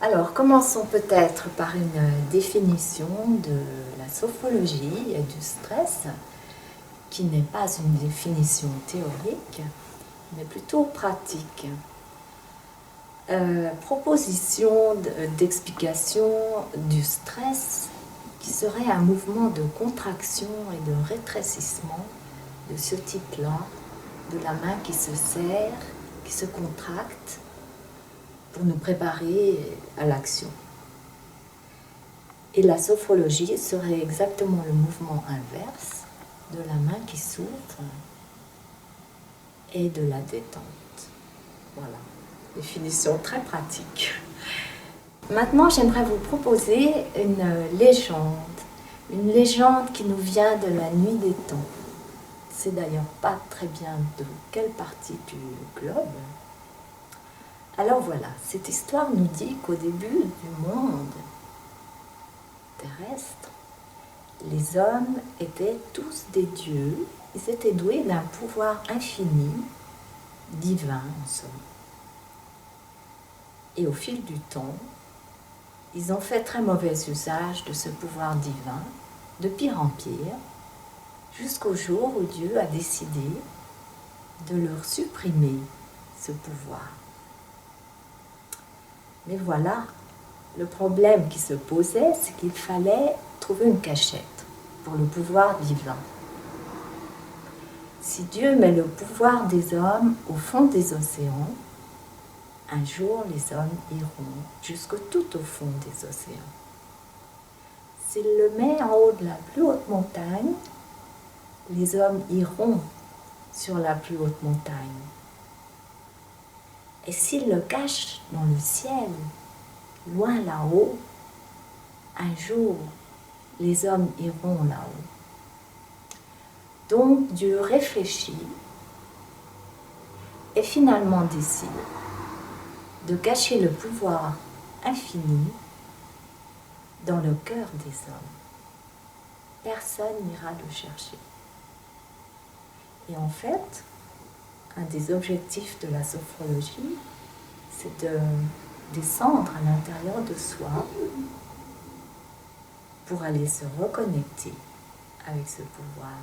Alors, commençons peut-être par une définition de la sophrologie et du stress, qui n'est pas une définition théorique, mais plutôt pratique. Proposition d'explication du stress qui serait un mouvement de contraction et de rétrécissement de ce type-là, de la main qui se serre, qui se contracte pour nous préparer à l'action. Et la sophrologie serait exactement le mouvement inverse de la main qui s'ouvre et de la détente. Voilà, définition très pratique. Maintenant, j'aimerais vous proposer une légende qui nous vient de la nuit des temps. C'est d'ailleurs pas très bien de quelle partie du globe. Alors voilà, cette histoire nous dit qu'au début du monde terrestre, les hommes étaient tous des dieux, ils étaient doués d'un pouvoir infini, divin en somme. Et au fil du temps, ils ont fait très mauvais usage de ce pouvoir divin, de pire en pire, jusqu'au jour où Dieu a décidé de leur supprimer ce pouvoir. Mais voilà, le problème qui se posait, c'est qu'il fallait trouver une cachette pour le pouvoir divin. Si Dieu met le pouvoir des hommes au fond des océans, un jour les hommes iront jusqu'au tout au fond des océans. S'il le met en haut de la plus haute montagne, les hommes iront sur la plus haute montagne. Et s'il le cache dans le ciel, loin là-haut, un jour, les hommes iront là-haut. Donc Dieu réfléchit et finalement décide de cacher le pouvoir infini dans le cœur des hommes. Personne n'ira le chercher. Et en fait, un des objectifs de la sophrologie, c'est de descendre à l'intérieur de soi pour aller se reconnecter avec ce pouvoir.